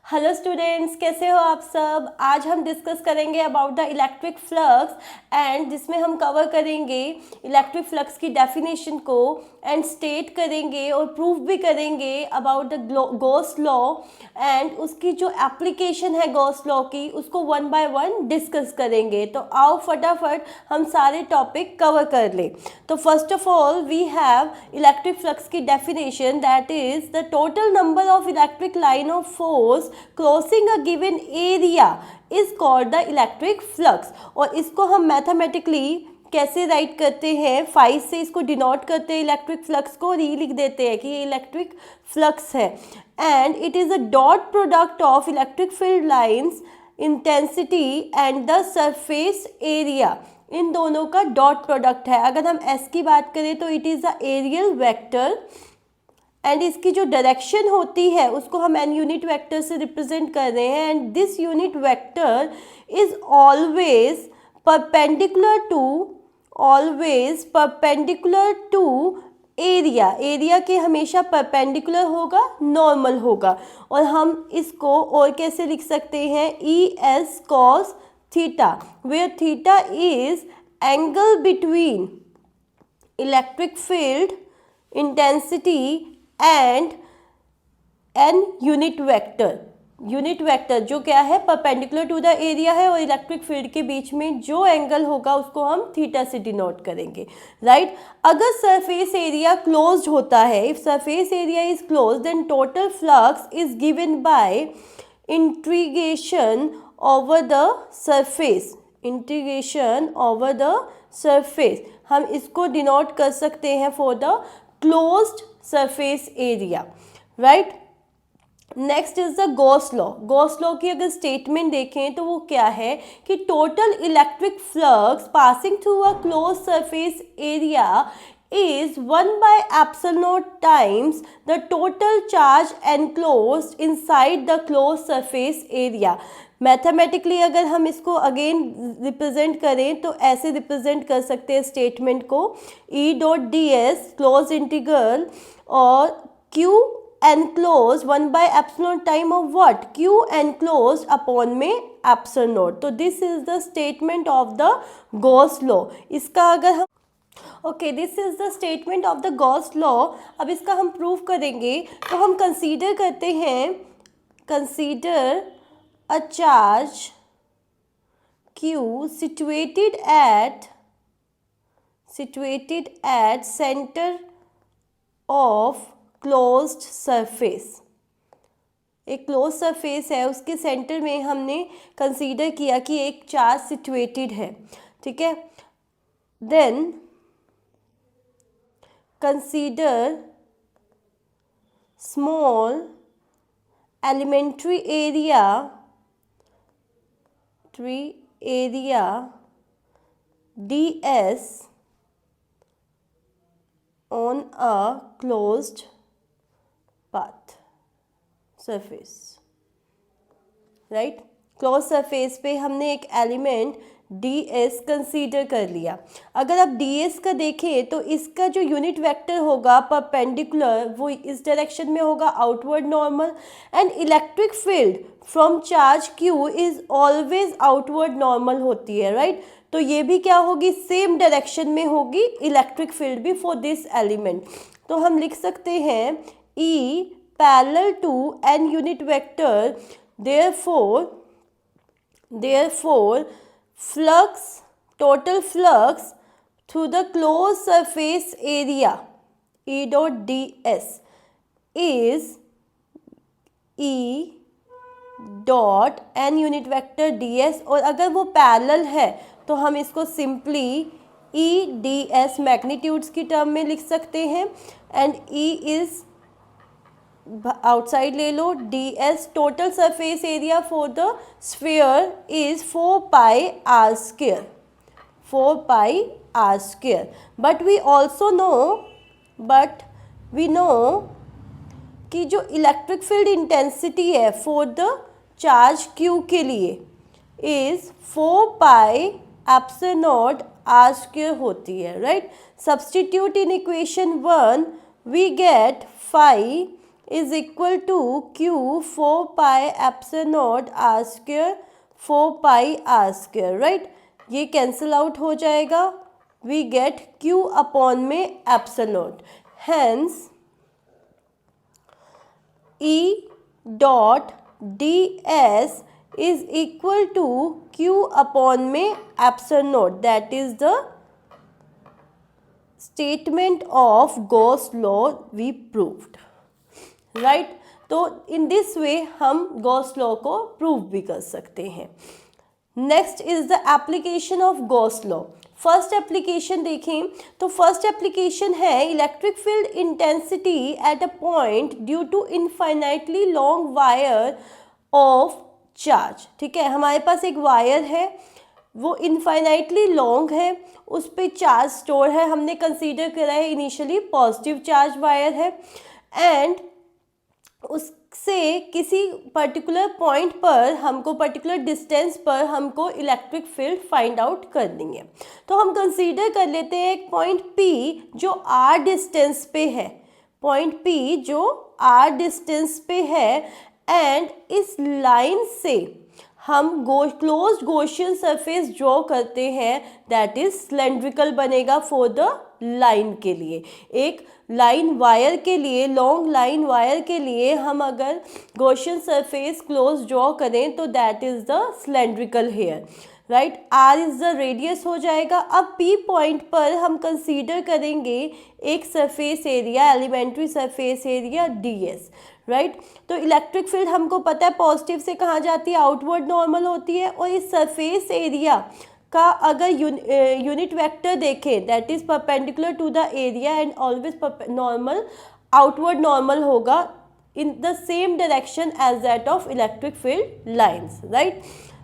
Hello students, कैसे हो आप सब। आज हम डिस्कस करेंगे about the electric flux and जिसमें हम कवर करेंगे इलेक्ट्रिक फ्लक्स की डेफिनेशन को एंड स्टेट करेंगे और प्रूफ भी करेंगे about the Gauss law and उसकी जो एप्लीकेशन है गॉस लॉ की उसको वन बाय वन डिस्कस करेंगे। तो आओ फटाफट हम सारे टॉपिक कवर कर लें। तो first of all we have electric flux की definition, that is the total number of electric line of force crossing a given area is called the electric flux. और इसको हम मैथमेटिकली कैसे राइट करते हैं, 5 से इसको डिनोट करते हैं इलेक्ट्रिक फ्लक्स को और ये लिख देते हैं कि ये इलेक्ट्रिक फ्लक्स है। And it is a dot product of electric field lines intensity and the surface area. इन दोनों का डॉट प्रोडक्ट है। अगर हम एस की बात करें तो it is a areal vector and इसकी जो डायरेक्शन होती है उसको हम एन यूनिट वेक्टर से रिप्रेजेंट कर रहे हैं। And this unit vector is always perpendicular to area. Area के हमेशा परपेंडिकुलर होगा, नॉर्मल होगा। और हम इसको और कैसे लिख सकते हैं, E S cos theta, where theta is angle between electric field intensity and an unit vector जो क्या है, परपेंडिकुलर टू द एरिया है और इलेक्ट्रिक फील्ड के बीच में जो एंगल होगा उसको हम थीटा से डिनोट करेंगे, राइट। अगर सरफेस एरिया क्लोज्ड होता है, if surface area is closed then total flux is given by integration over the surface. हम इसको डिनोट कर सकते हैं for the closed surface area, right. Next is the Gauss law की अगर स्टेटमेंट देखें तो वो क्या है कि total electric flux passing through a close surface area is 1 by epsilon naught times the total charge enclosed inside the closed surface area। Mathematically अगर हम इसको अगेन रिप्रेजेंट करें तो ऐसे रिप्रेजेंट कर सकते हैं स्टेटमेंट को, E dot D S close integral और Q enclose 1 by epsilon time of what, Q enclose upon में एप्सिलॉन नॉट। तो this is the statement of the Gauss law. इसका अगर हम this is the statement of the Gauss law. अब इसका हम prove करेंगे तो हम कंसीडर करते हैं, consider a charge Q situated at center of closed surface। एक क्लोज सरफेस है, उसके सेंटर में हमने कंसीडर किया कि एक चार्ज सिचुएटेड है, ठीक है। Then consider small elementary area ds on a closed path surface, right. Close surface पे हमने एक एलिमेंट डी एस कंसीडर कर लिया। अगर आप डी एस का देखें तो इसका जो यूनिट वेक्टर होगा परपेंडिकुलर वो इस डायरेक्शन में होगा, outward normal. And electric field from charge Q is always outward normal होती है, राइट। तो ये भी क्या होगी, सेम डायरेक्शन में होगी इलेक्ट्रिक फील्ड भी फॉर दिस एलिमेंट। तो हम लिख सकते हैं E parallel to an unit vector, therefore flux, total flux through the closed surface area E dot ds is E dot n unit vector ds। और अगर वो पैरेलल है तो हम इसको सिंपली E ds मैग्नीट्यूड्स की टर्म में लिख सकते हैं। एंड E इज आउटसाइड ले लो, D S total surface area for the sphere is 4 pi R square. But we know कि जो इलेक्ट्रिक फील्ड इंटेंसिटी है फॉर द चार्ज क्यू के लिए is 4 pi epsilon naught R square होती है, right. Substitute in equation 1 we get 5 is equal to Q 4 pi epsilon naught R square 4 pi R square, right. ये cancel out हो जाएगा, we get Q upon में epsilon naught, hence E dot D S is equal to Q upon में epsilon naught, that is the statement of Gauss law we proved, right. तो in this way हम Gauss law को prove भी कर सकते हैं। Next is the application of Gauss law. First application देखें तो फर्स्ट एप्लीकेशन है electric field intensity at a point due to infinitely long wire of charge. ठीक है, हमारे पास एक वायर है, वो इनफाइनाइटली लॉन्ग है, उस पर चार्ज स्टोर है, हमने कंसीडर करा है इनिशियली पॉजिटिव चार्ज वायर है, एंड उससे किसी पर्टिकुलर पॉइंट पर हमको पर्टिकुलर डिस्टेंस पर हमको इलेक्ट्रिक फील्ड फाइंड आउट करनी है। तो हम कंसीडर कर लेते हैं एक पॉइंट P जो R डिस्टेंस पे है, पॉइंट P जो R डिस्टेंस पे है, एंड इस लाइन से हम क्लोज्ड गॉसियन सरफेस ड्रॉ करते हैं, दैट इज सिलेंड्रिकल बनेगा फॉर द लाइन के लिए। एक लाइन वायर के लिए, लॉन्ग लाइन वायर के लिए हम अगर गॉसियन सरफेस क्लोज ड्रॉ करें तो that is the cylindrical here, right. R is the radius हो जाएगा। अब पी पॉइंट पर हम कंसीडर करेंगे एक surface area, elementary surface area ds, right. तो इलेक्ट्रिक फील्ड हमको पता है पॉजिटिव से कहाँ जाती है, आउटवर्ड नॉर्मल होती है, और इस सरफेस एरिया का अगर यूनिट वेक्टर देखें that is perpendicular to the area and always normal, outward normal होगा in the same direction as that of electric field lines, right.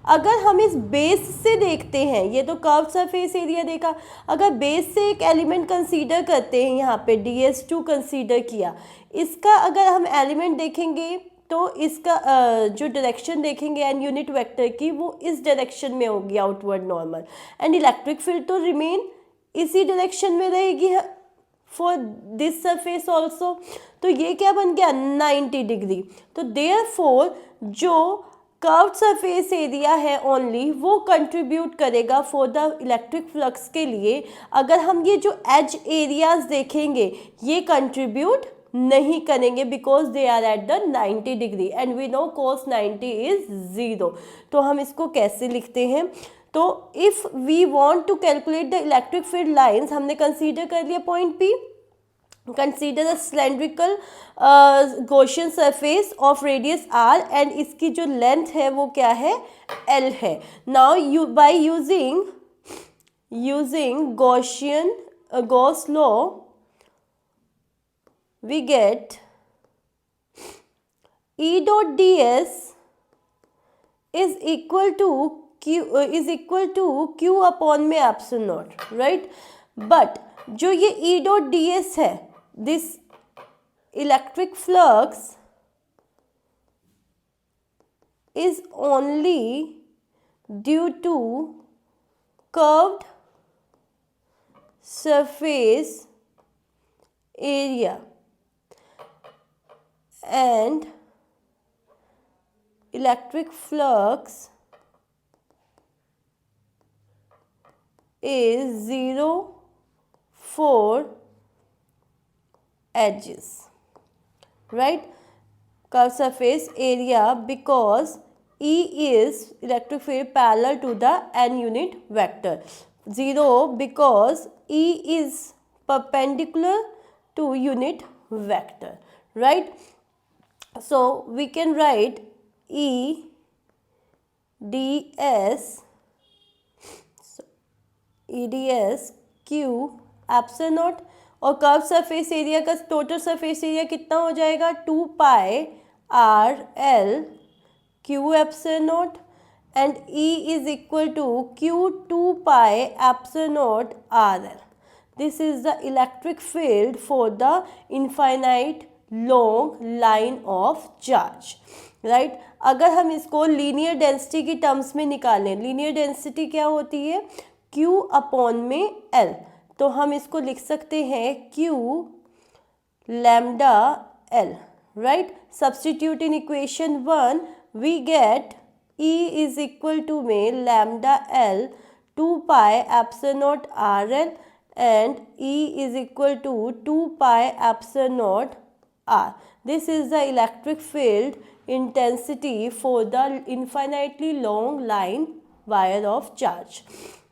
अगर हम इस बेस से देखते हैं, ये तो कर्व सरफेस एरिया देखा, अगर बेस से एक एलिमेंट कंसीडर करते हैं, यहाँ पे ds2 कंसीडर किया, इसका अगर हम एलिमेंट देखेंगे तो इसका जो डायरेक्शन देखेंगे एंड यूनिट वेक्टर की, वो इस डायरेक्शन में होगी outward normal, and electric field तो रिमेन इसी डायरेक्शन में रहेगी फॉर दिस सरफेस ऑल्सो। तो ये क्या बन गया 90 डिग्री। तो देयरफॉर जो कर्व्ड सरफेस एरिया है ओनली वो कंट्रीब्यूट करेगा फॉर द इलेक्ट्रिक फ्लक्स के लिए। अगर हम ये जो एज एरियाज देखेंगे ये कंट्रीब्यूट नहीं करेंगे because they are at the 90 degree and we know cos 90 is 0। तो हम इसको कैसे लिखते हैं, तो if we want to calculate the electric field lines, हमने कंसीडर कर लिया point P, consider the cylindrical Gaussian surface of radius r and इसकी जो लेंथ है वो क्या है L है। Now you by using Gauss law we get E dot ds is equal to q upon में epsilon naught, right? But जो ये E dot ds है, this electric flux is only due to curved surface area and electric flux is 0 for edges, right? Curved surface area because E is electric field parallel to the n unit vector. 0 because E is perpendicular to unit vector, right? So we can write E ds q epsilon not, और curve surface area का total surface area कितना हो जाएगा 2 पाई r l q epsilon not, and E is equal to q 2 pi epsilon not r l. This is the electric field for the infinite long line of charge, right? अगर हम इसको linear density की terms में निकालें, linear density क्या होती है Q upon में L, तो हम इसको लिख सकते हैं Q lambda L, right. Substitute in equation 1 we get E is equal to में lambda L 2 pi epsilon naught RL and E is equal to 2 pi epsilon naught R. This is the electric field intensity for the infinitely long line wire of charge.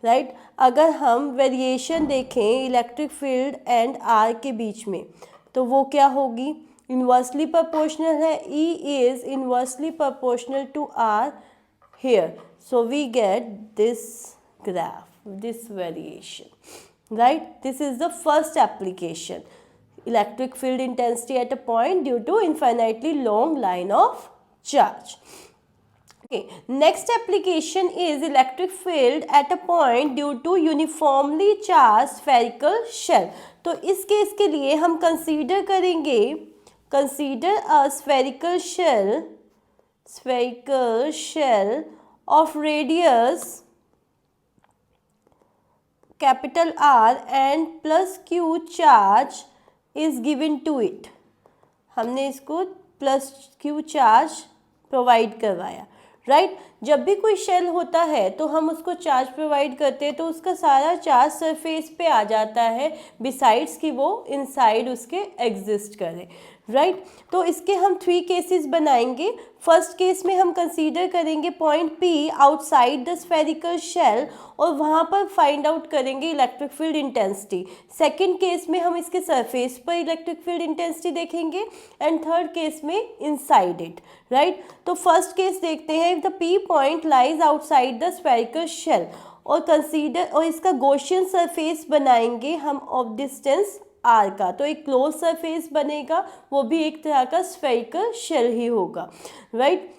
Right? अगर हम variation देखें electric field and R के बीच में तो वो क्या होगी, inversely proportional है. E is inversely proportional to R here. So we get this graph, this variation. Right, this is the first application, electric field intensity at a point due to infinitely long line of charge. Okay, next application is electric field at a point due to uniformly charged spherical shell. तो इस case के लिए हम consider करेंगे, consider a spherical shell of radius capital R and plus Q charge is given to it. हमने इसको plus Q charge provide करवाया. Right, जब भी कोई शेल होता है तो हम उसको चार्ज प्रोवाइड करते हैं तो उसका सारा चार्ज सरफेस पे आ जाता है, बिसाइड्स कि वो इनसाइड उसके एग्जिस्ट करे. राइट, तो इसके हम 3 केसेस बनाएंगे. फर्स्ट केस में हम कंसीडर करेंगे point P outside the spherical shell और वहाँ पर फाइंड आउट करेंगे electric field intensity. Second case में हम इसके सरफेस पर इलेक्ट्रिक फील्ड इंटेंसिटी देखेंगे एंड थर्ड केस में इनसाइड इट. राइट, तो फर्स्ट केस देखते हैं. If the P point lies outside the spherical shell और कंसीडर और इसका गॉसियन सरफेस बनाएंगे हम ऑफ डिस्टेंस R का, तो एक क्लोज सरफेस बनेगा, वो भी एक तरह का स्फेरिकल शेल ही होगा. Right,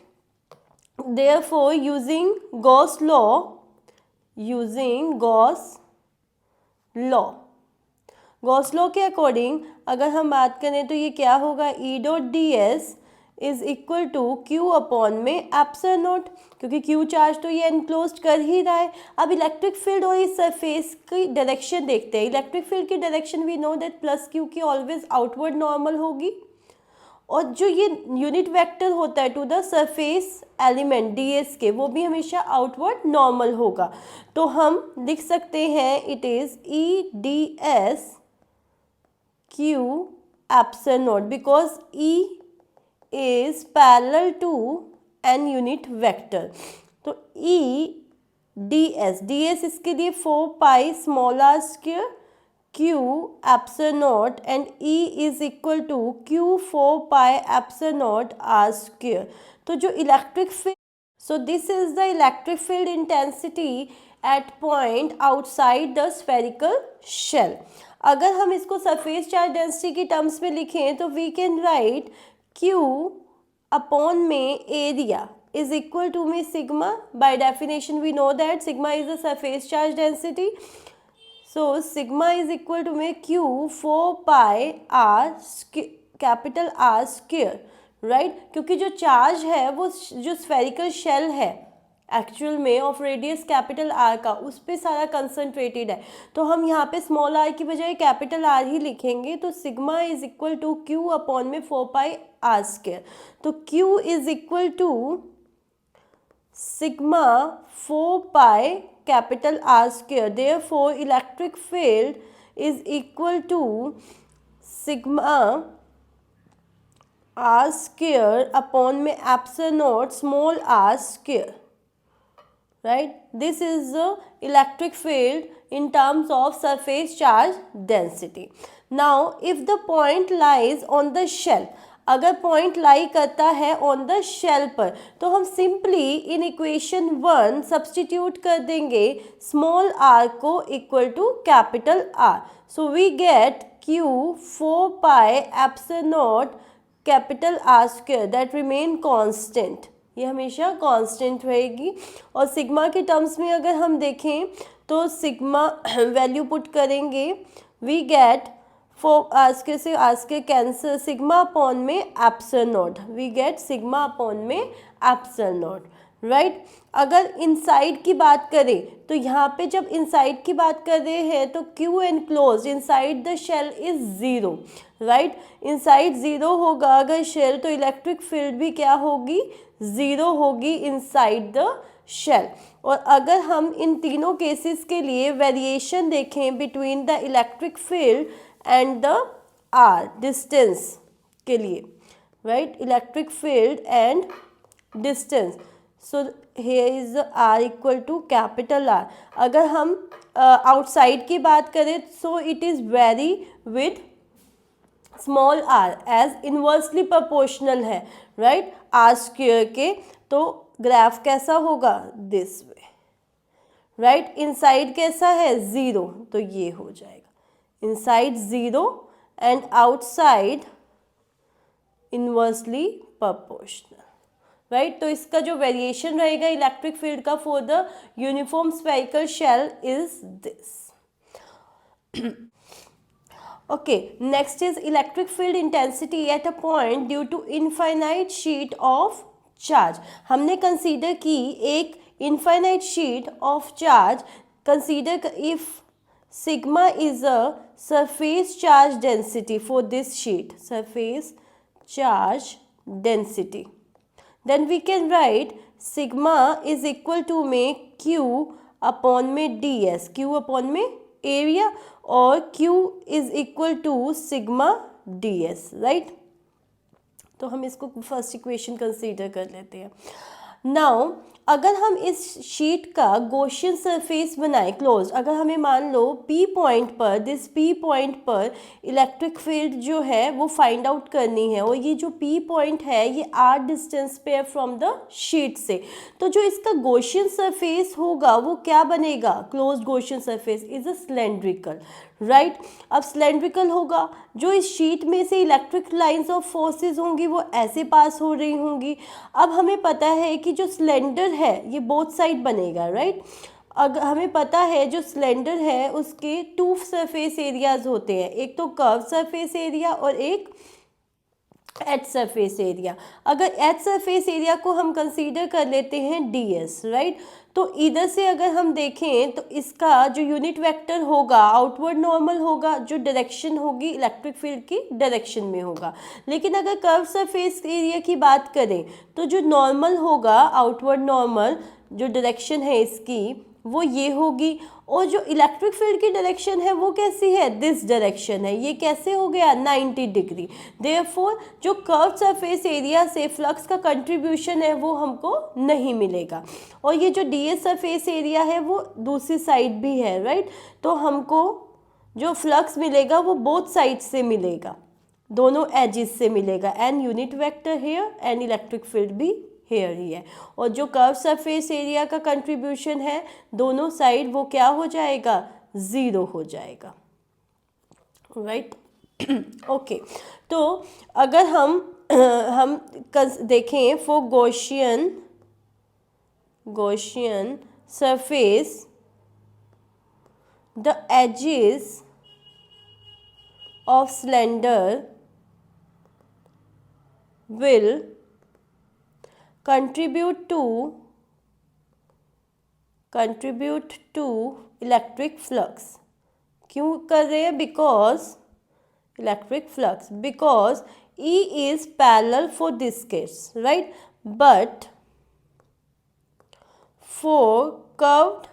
therefore using Gauss law के अकॉर्डिंग अगर हम बात करें तो ये क्या होगा, E dot D S is equal to Q upon में एप्सिलॉन नॉट, क्योंकि Q चार्ज तो ये एनक्लोज कर ही रहा है. अब इलेक्ट्रिक फील्ड और इस सरफेस की डायरेक्शन देखते हैं. इलेक्ट्रिक फील्ड की direction we know that plus Q की ऑलवेज आउटवर्ड नॉर्मल होगी और जो ये यूनिट वेक्टर होता है to the surface element ds के, वो भी हमेशा आउटवर्ड नॉर्मल होगा. तो हम लिख सकते हैं it is E ds Q epsilon not because E is parallel to n unit vector. तो E ds इसके लिए 4 pi small r square Q epsilon naught and E is equal to Q 4 pi epsilon naught r square. तो जो electric field, so this is the electric field intensity at point outside the spherical shell. अगर हम इसको surface charge density की terms में लिखें तो we can write Q upon में एरिया is equal to में sigma. By definition we know that sigma is the surface charge density. So sigma is equal to में Q 4 pi R capital R square. right, क्योंकि जो charge है वो जो spherical shell है actual में of radius capital R का, उस पर सारा कंसनट्रेटेड है. तो हम यहाँ पे स्मॉल आर की बजाय कैपिटल आर ही लिखेंगे. तो sigma is equal to Q upon में 4 पाई आर स्क्वायर. तो Q is equal to sigma 4 pi capital R square. Therefore electric field is equal to sigma R square upon में epsilon naught small R square. Right, this is the electric field in terms of surface charge density. Now if the point lies on the shell, अगर point lie करता है on the shell पर, तो हम simply in equation 1 substitute कर देंगे small r को equal to capital R. So we get Q 4 pi epsilon naught capital R square that remain constant. ये हमेशा कांस्टेंट रहेगी. और सिग्मा के टर्म्स में अगर हम देखें तो सिग्मा वैल्यू पुट करेंगे, वी गेट फॉर आस्के से आस्के कैंसिल सिग्मा अपॉन में epsilon naught, we get sigma upon में एप्सिलॉन नॉट. राइट। अगर इनसाइड की बात करें तो यहाँ पे जब इनसाइड की बात कर रहे हैं तो Q enclose inside the shell is zero, right. Inside zero होगा अगर शेल, तो इलेक्ट्रिक फील्ड भी क्या होगी, ज़ीरो होगी इनसाइड द शेल। और अगर हम इन तीनों केसेस के लिए वेरिएशन देखें between the electric field and the R distance के लिए, right, electric field and distance, so here is r equal to capital R। अगर हम आउटसाइड की बात करें so it is very with small r as inversely proportional है, right, r square के। तो ग्राफ कैसा होगा, दिस वे, राइट। इनसाइड कैसा है, ज़ीरो, तो ये हो जाएगा inside zero and outside inversely proportional, right. तो इसका जो वेरिएशन रहेगा इलेक्ट्रिक फील्ड का for the uniform spherical shell is this. Okay, next is electric field intensity at a point due to infinite sheet of charge. हमने consider की एक infinite sheet of charge, consider if sigma is a surface charge density for this sheet, surface charge density, then we can write sigma is equal to में q upon में ds, q upon में area, और q is equal to sigma ds, right। तो हम इसको first equation consider कर लेते हैं। नाउ अगर हम इस शीट का गॉसियन सरफेस बनाएं क्लोज, अगर हमें मान लो P पॉइंट पर, दिस P पॉइंट पर इलेक्ट्रिक फील्ड जो है वो फाइंड आउट करनी है, और ये जो P पॉइंट है ये r डिस्टेंस पे है फ्रॉम द शीट से, तो जो इसका गॉसियन सरफेस होगा वो क्या बनेगा, close Gaussian surface is a cylindrical, right. अब सिलेंड्रिकल होगा, जो इस शीट में से इलेक्ट्रिक लाइंस ऑफ फोर्सेस होंगी वो ऐसे पास हो रही होंगी। अब हमें पता है कि जो सिलेंडर है ये बोथ साइड बनेगा, राइट। अगर हमें पता है जो सिलेंडर है उसके टू सरफेस एरियाज होते हैं, एक तो कर्व सरफेस एरिया और एक एच सरफेस एरिया। अगर एच सरफेस एरिया को हम कंसीडर कर लेते हैं ds, राइट, तो इधर से अगर हम देखें तो इसका जो यूनिट वेक्टर होगा आउटवर्ड नॉर्मल होगा, जो डायरेक्शन होगी इलेक्ट्रिक फील्ड की डायरेक्शन में होगा। लेकिन अगर कर्व सरफेस एरिया की बात करें तो जो नॉर्मल होगा आउटवर्ड नॉर्मल, जो डायरेक्शन है इसकी वो ये होगी, और जो इलेक्ट्रिक फील्ड की डायरेक्शन है वो कैसी है, दिस डायरेक्शन है, ये कैसे हो गया 90 डिग्री। देयरफॉर जो कर्व सरफेस एरिया से फ्लक्स का कंट्रीब्यूशन है वो हमको नहीं मिलेगा, और ये जो ds सरफेस एरिया है वो दूसरी साइड भी है, राइट। तो हमको जो फ्लक्स मिलेगा वो बोथ साइड से मिलेगा, दोनों एजिस से मिलेगा, and unit vector here and electric field भी हेयर ही है, और जो कर्व सरफेस एरिया का कंट्रीब्यूशन है दोनों साइड वो क्या हो जाएगा, ज़ीरो हो जाएगा, राइट। ओके, तो अगर हम देखें for Gaussian surface the edges of cylinder will contribute to electric flux. क्यों कर रहे हैं, because electric flux, because E is parallel for this case, right, but for curved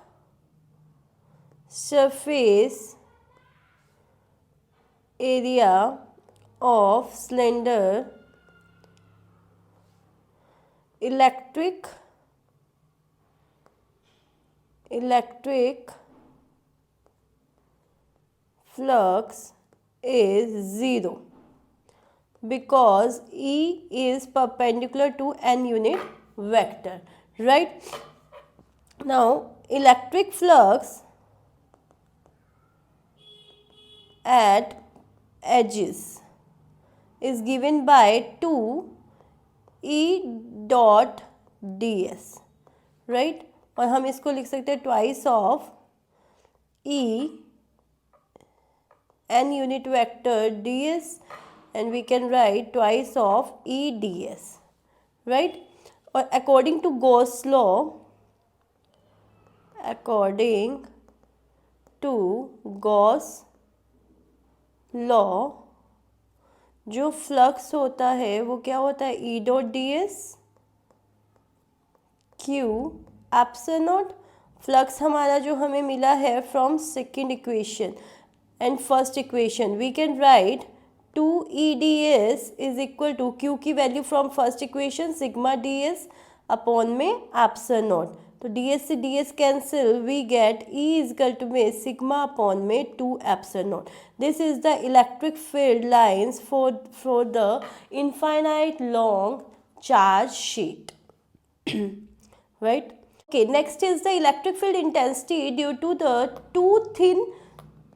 surface area of cylinder electric flux is zero because E is perpendicular to n unit vector, right? Now electric flux at edges is given by 2 E dot ds, right? और हम इसको लिख सकते हैं twice of E n unit vector ds, and we can write twice of E ds, right? और according to Gauss law, according to Gauss law जो flux होता है वो क्या होता है, E dot D S Q epsilon naught. Flux हमारा जो हमें मिला है from second equation and first equation, we can write 2EdS is equal to Q की value from first equation sigma D S upon में एप्सिलॉन नॉट। तो ds से ds cancel, we get E is equal to में sigma upon में 2 epsilon not. This is the electric field lines for the infinite long charge sheet, right? Okay, next is the electric field intensity due to the two thin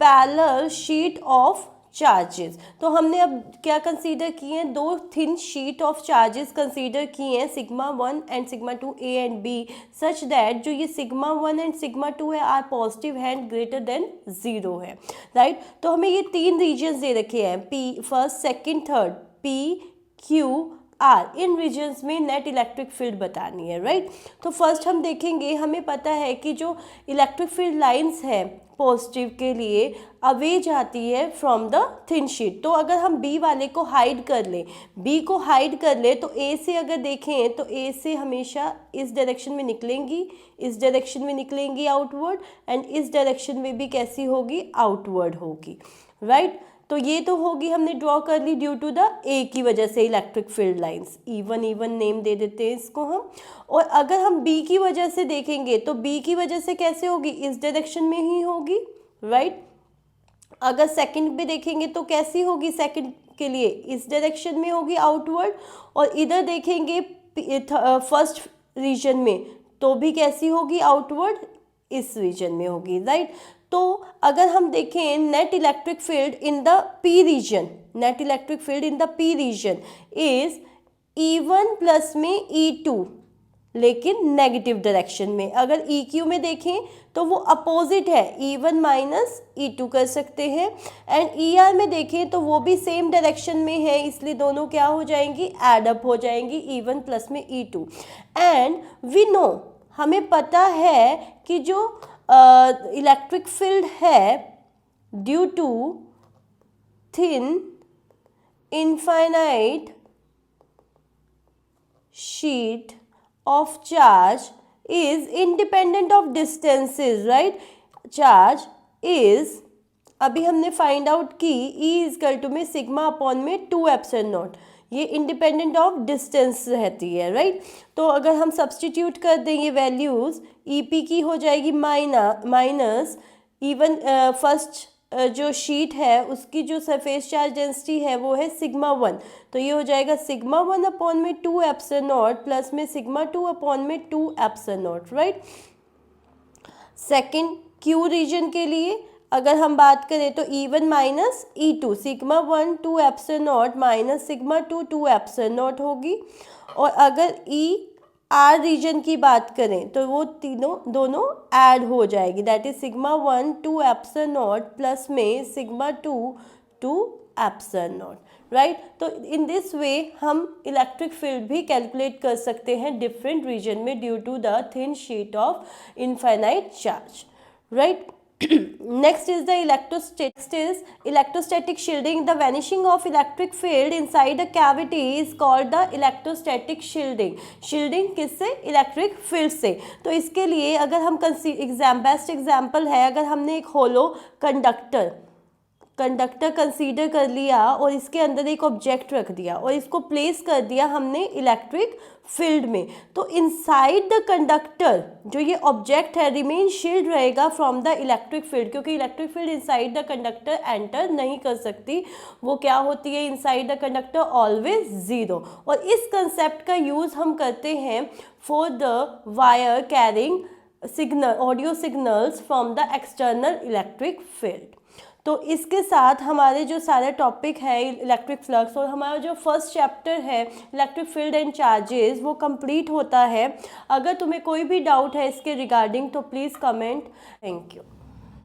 parallel sheet of charges. तो हमने अब क्या consider किए हैं, दो thin sheet of charges consider किए हैं, sigma 1 and sigma 2 A and B, such that जो ये सिग्मा 1 एंड सिग्मा 2 है are positive and greater than 0 है, राइट। तो हमें ये तीन रीजन्स दे रखे हैं, P first second third, P Q R, इन रीजन्स में नेट इलेक्ट्रिक फील्ड बतानी है, राइट। तो फर्स्ट हम देखेंगे, हमें पता है कि जो इलेक्ट्रिक फील्ड लाइंस है पॉजिटिव के लिए अवे जाती है फ्रॉम द थिन शीट। तो अगर हम बी वाले को हाइड कर लें, बी को हाइड कर ले, तो ए से अगर देखें तो ए से हमेशा इस डायरेक्शन में निकलेंगी, इस डायरेक्शन में निकलेंगी आउटवर्ड, एंड इस डायरेक्शन में भी कैसी होगी, आउटवर्ड होगी, राइट। तो ये तो होगी, हमने ड्रॉ कर ली ड्यू टू द ए की वजह से electric field lines, even name दे देते हैं इसको हम। और अगर हम बी की वजह से देखेंगे तो बी की वजह से कैसे होगी, इस डायरेक्शन में ही होगी, राइट। अगर सेकंड पे देखेंगे तो कैसी होगी, सेकंड के लिए इस डायरेक्शन में होगी आउटवर्ड, और इधर देखेंगे फर्स्ट रीजन में तो भी कैसी होगी, आउटवर्ड, इस रीजन में होगी, राइट। तो अगर हम देखें net electric field in the P region, net electric field in the P region is E1 plus में E2, लेकिन नेगेटिव डायरेक्शन में। अगर EQ में देखें तो वो अपोजिट है, E1 माइनस E2 कर सकते हैं, एंड ER में देखें तो वो भी सेम डायरेक्शन में है, इसलिए दोनों क्या हो जाएंगी, एड अप हो जाएंगी, E1 प्लस में E2। एंड वी नो, हमें पता है कि जो इलेक्ट्रिक फील्ड है due to thin infinite sheet of charge is independent of distances, right. Charge is, अभी हमने फाइंड आउट की E इज इक्वल टू में सिग्मा अपॉन में 2 एप्सिलॉन नॉट, ये इंडिपेंडेंट ऑफ डिस्टेंस रहती है, राइट। तो अगर हम सब्सटीट्यूट कर दें ये वैल्यूज़, EP की हो जाएगी माइनस इवन फर्स्ट जो शीट है उसकी जो सरफेस चार्ज डेंसिटी है वो है सिग्मा 1, तो ये हो जाएगा सिग्मा 1 अपॉन में 2 एप्सिलॉन नॉट प्लस में सिग्मा 2 अपॉन में 2 epsilon naught, right. Second Q region के लिए अगर हम बात करें तो E1 minus E2, sigma 1 2 epsilon naught minus sigma 2 2 epsilon naught होगी। और अगर ER रीजन की बात करें तो वो दोनों ऐड हो जाएगी, that is sigma 1 2 epsilon naught plus में सिग्मा 2 2 एप्सिलॉन नॉट, राइट। तो इन दिस वे हम इलेक्ट्रिक फील्ड भी कैलकुलेट कर सकते हैं डिफरेंट रीजन में due to the thin sheet of infinite charge, right. Next is the electrostatic shielding. The vanishing of electric field inside a cavity is called the electrostatic shielding. Shielding किससे, electric field से। तो इसके लिए अगर हम best example है, अगर हमने एक होलो कंडक्टर कंसीडर कर लिया और इसके अंदर एक ऑब्जेक्ट रख दिया और इसको प्लेस कर दिया हमने इलेक्ट्रिक फील्ड में, तो इनसाइड द कंडक्टर जो ये ऑब्जेक्ट है रिमेन शील्ड रहेगा फ्रॉम द इलेक्ट्रिक फील्ड, क्योंकि electric field inside the conductor enter नहीं कर सकती, वो क्या होती है inside the conductor always zero. और इस कंसेप्ट का यूज़ हम करते हैं for the wire carrying signal, audio signals from the external electric field. तो इसके साथ हमारे जो सारे टॉपिक है इलेक्ट्रिक फ्लक्स और हमारा जो फर्स्ट चैप्टर है इलेक्ट्रिक फील्ड एंड चार्जेस वो कंप्लीट होता है। अगर तुम्हें कोई भी डाउट है इसके रिगार्डिंग तो प्लीज़ कमेंट। Thank you.